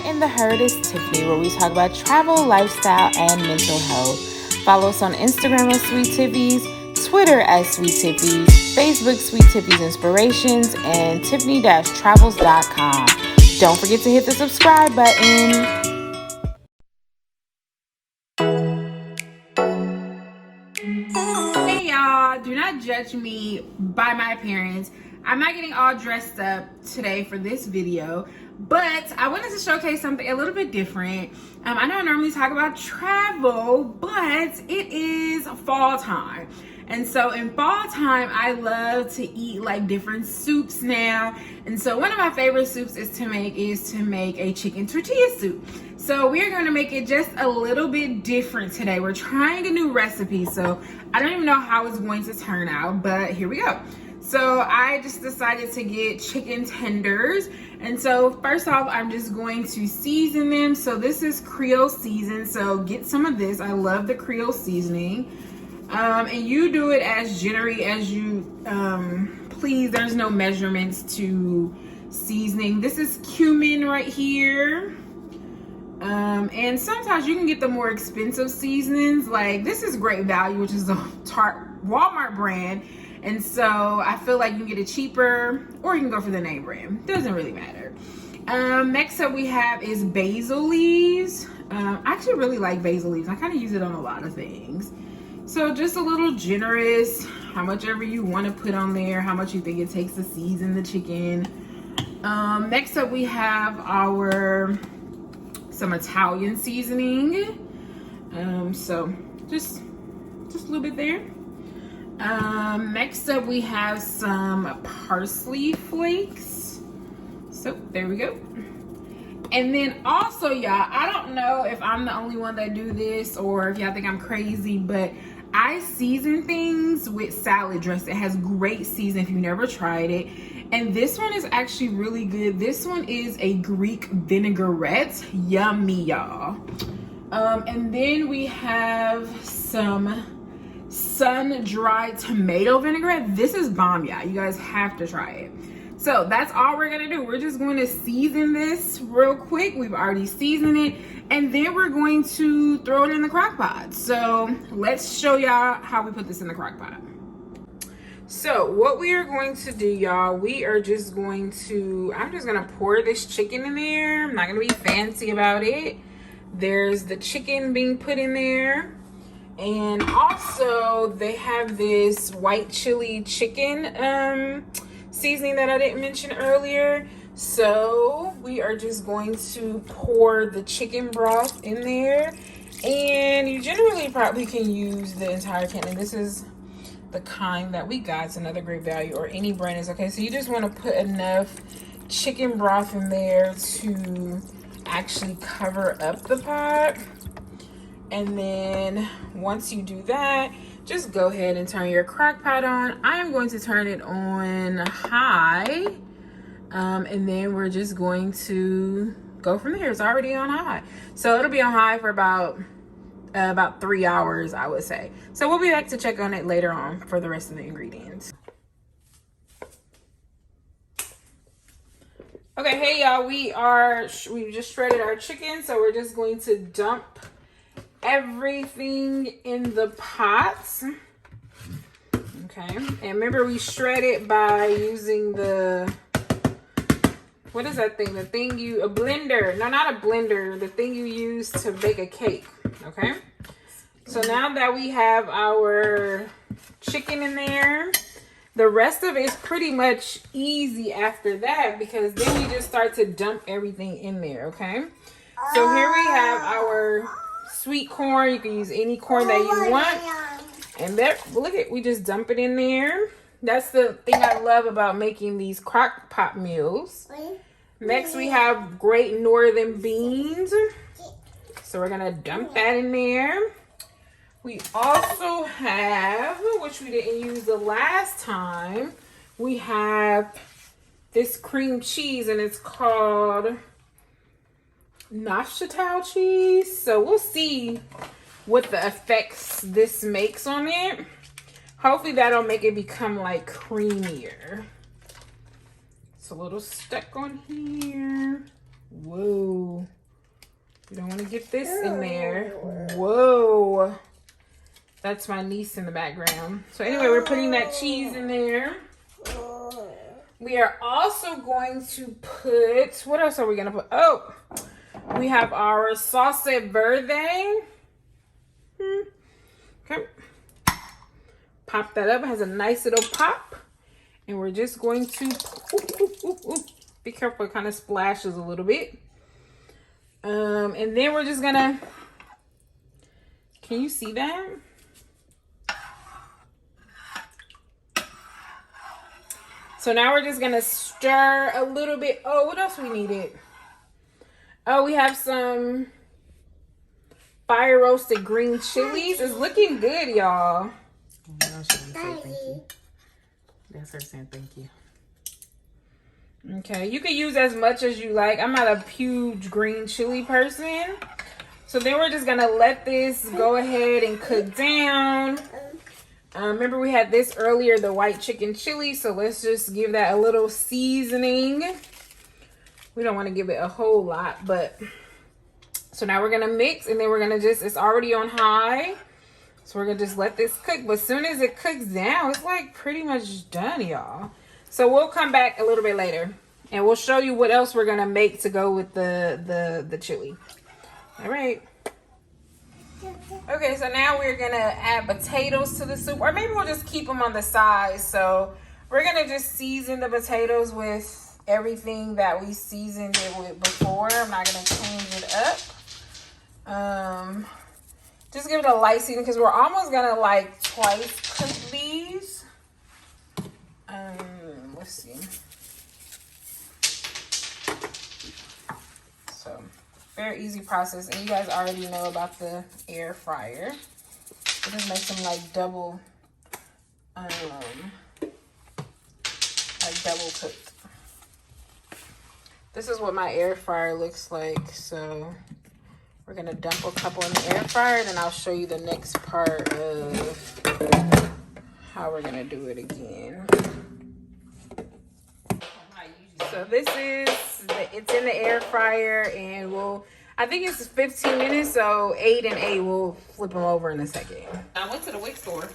in the herd is Tiffany, where we talk about travel, lifestyle, and mental health. Follow us on Instagram at Sweet Tiffies, Twitter at Sweet Tiffies, Facebook Sweet Tiffies Inspirations, and Tiffany-Travels.com. Don't forget to hit the subscribe button. Hey y'all, do not judge me by my appearance. I'm not getting all dressed up today for this video, but I wanted to showcase something a little bit different. I know I normally talk about travel, but it is fall time. And so in fall time, I love to eat like different soups now. And so one of my favorite soups is to make a chicken tortilla soup. So we're going to make it just a little bit different today. We're trying a new recipe, so I don't even know how it's going to turn out, but here we go. So I just decided to get chicken tenders. And so first off, I'm just going to season them. So this is Creole season, so get some of this. I love the Creole seasoning. And you do it as generally as you please. There's no measurements to seasoning. This is cumin right here. And sometimes you can get the more expensive seasonings. Like this is Great Value, which is a Walmart brand. And so I feel like you can get it cheaper, or you can go for the name brand. Doesn't really matter. Next up we have is basil leaves. I actually really like basil leaves. I kind of use it on a lot of things. So just a little generous, how much ever you want to put on there, how much you think it takes to season the chicken. Next up we have some Italian seasoning. So just a little bit there. Next up we have some parsley flakes. So there we go. And then also, y'all, I don't know if I'm the only one that do this or if y'all think I'm crazy, but I season things with salad dressing. It has great seasoning if you've never tried it. And this one is actually really good. This one is a Greek vinaigrette. Yummy, y'all. And then we have some sun-dried tomato vinaigrette. This is bomb, y'all. You guys have to try it. So that's all we're gonna do. We're just going to season this real quick. We've already seasoned it. And then we're going to throw it in the crock pot. So let's show y'all how we put this in the crock pot. So what we are going to do, y'all, I'm just gonna pour this chicken in there. I'm not gonna be fancy about it. There's the chicken being put in there. And also they have this white chili chicken seasoning that I didn't mention earlier. So we are just going to pour the chicken broth in there. And you generally probably can use the entire can. And this is the kind that we got. It's another Great Value, or any brand is okay. So you just want to put enough chicken broth in there to actually cover up the pot. And then once you do that, just go ahead and turn your crock pot on. I am going to turn it on high. And then we're just going to go from there. It's already on high. So it'll be on high for about 3 hours, I would say. So we'll be back to check on it later on for the rest of the ingredients. Okay, hey y'all, we just shredded our chicken. So we're just going to dump everything in the pot. Okay, and remember we shred it by using what is that thing? A blender. No, not a blender. The thing you use to bake a cake. Okay, so now that we have our chicken in there, the rest of it is pretty much easy after that, because then we just start to dump everything in there. Okay, so here we have our sweet corn. You can use any corn that you want. And there, look at, we just dump it in there. That's the thing I love about making these crock pot meals. Next we have Great Northern beans. So we're gonna dump that in there. We also have, which we didn't use the last time, we have this cream cheese, and it's called Neuchâtel cheese. So we'll see what the effects this makes on it. Hopefully that'll make it become like creamier. It's a little stuck on here. Whoa. get this in there. Whoa. That's my niece in the background. So anyway, we're putting that cheese in there. We are also going to put, what else are we going to put? Oh, we have our Salsa Verde. Okay. Pop that up. It has a nice little pop. And we're just going to, be careful, it kind of splashes a little bit. And then we're just gonna, can you see that? So now we're just gonna stir a little bit. Oh, what else we needed? Oh, we have some fire roasted green chilies. It's looking good, y'all. That's her saying thank you. Okay, you can use as much as you like. I'm not a huge green chili person. So then we're just gonna let this go ahead and cook down. Remember we had this earlier, the white chicken chili. So let's just give that a little seasoning. We don't want to give it a whole lot, but so now we're gonna mix and then we're gonna just, it's already on high. So we're gonna just let this cook. But as soon as it cooks down, it's like pretty much done, y'all. So we'll come back a little bit later and we'll show you what else we're gonna make to go with the chili. All right. Okay, so now we're gonna add potatoes to the soup, or maybe we'll just keep them on the side. So we're gonna just season the potatoes with everything that we seasoned it with before. I'm not gonna change it up. Just give it a light season because we're almost gonna like twice cook these. Let's see. So very easy process, and you guys already know about the air fryer. It just makes them like double cooked. This is what my air fryer looks like. So we're gonna dump a couple in the air fryer, then I'll show you the next part of how we're gonna do it again. So this is, it's in the air fryer, and I think it's 15 minutes, so 8 and 8, we'll flip them over in a second. I went to the WIC store.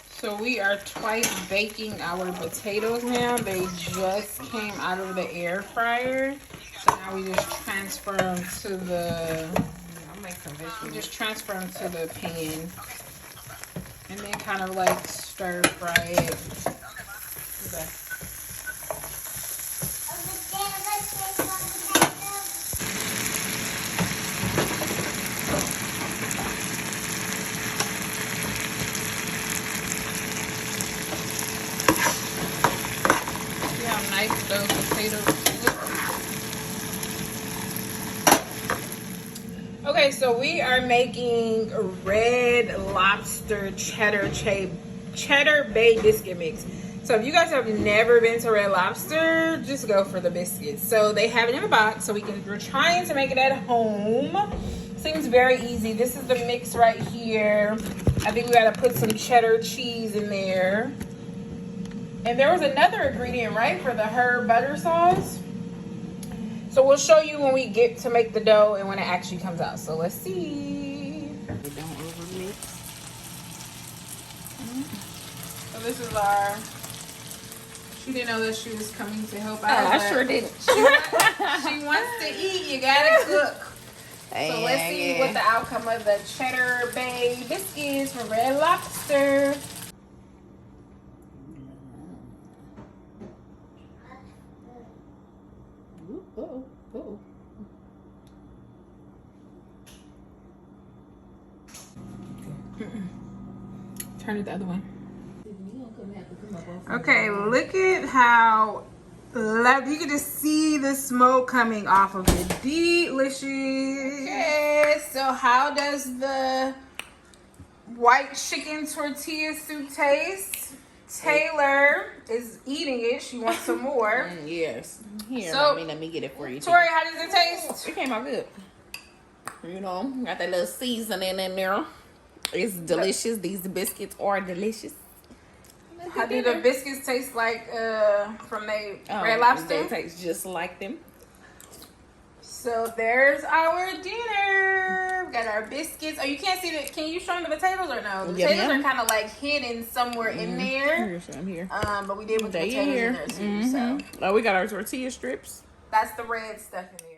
So we are twice baking our potatoes now. They just came out of the air fryer. So now we just transfer them to the, pan. And then kind of like stir fry it. Okay. See how nice those potatoes look? Okay, so we are making Red Lobster Cheddar Bay biscuit mix. So if you guys have never been to Red Lobster, just go for the biscuits. So they have it in a box, so we're trying to make it at home. Seems very easy. This is the mix right here. I think we gotta put some cheddar cheese in there. And there was another ingredient, right, for the herb butter sauce? So we'll show you when we get to make the dough and when it actually comes out. So let's see. We don't overmix. So this is our, she didn't know that she was coming to help out. I sure didn't. She wants to eat, you gotta cook. So let's see what the outcome of the Cheddar Bay biscuits from Red Lobster. Turn it the other way. Okay, look at how you can just see the smoke coming off of it. Delicious. Okay, so how does the white chicken tortilla soup taste? Taylor is eating it. She wants some more. Yes. Here, so, let me get it for you. Tori, how does it taste? It came out good. You know, got that little seasoning in there. It's delicious. These biscuits are delicious. How do the biscuits taste like from Red Lobster? They taste just like them. So there's our dinner. We got our biscuits. Oh, you can't see it. Can you show them the potatoes or no? The potatoes are kind of like hidden somewhere in there. Here's some here. But we did put the potatoes in there too. So oh, we got our tortilla strips. that's the red stuff in there.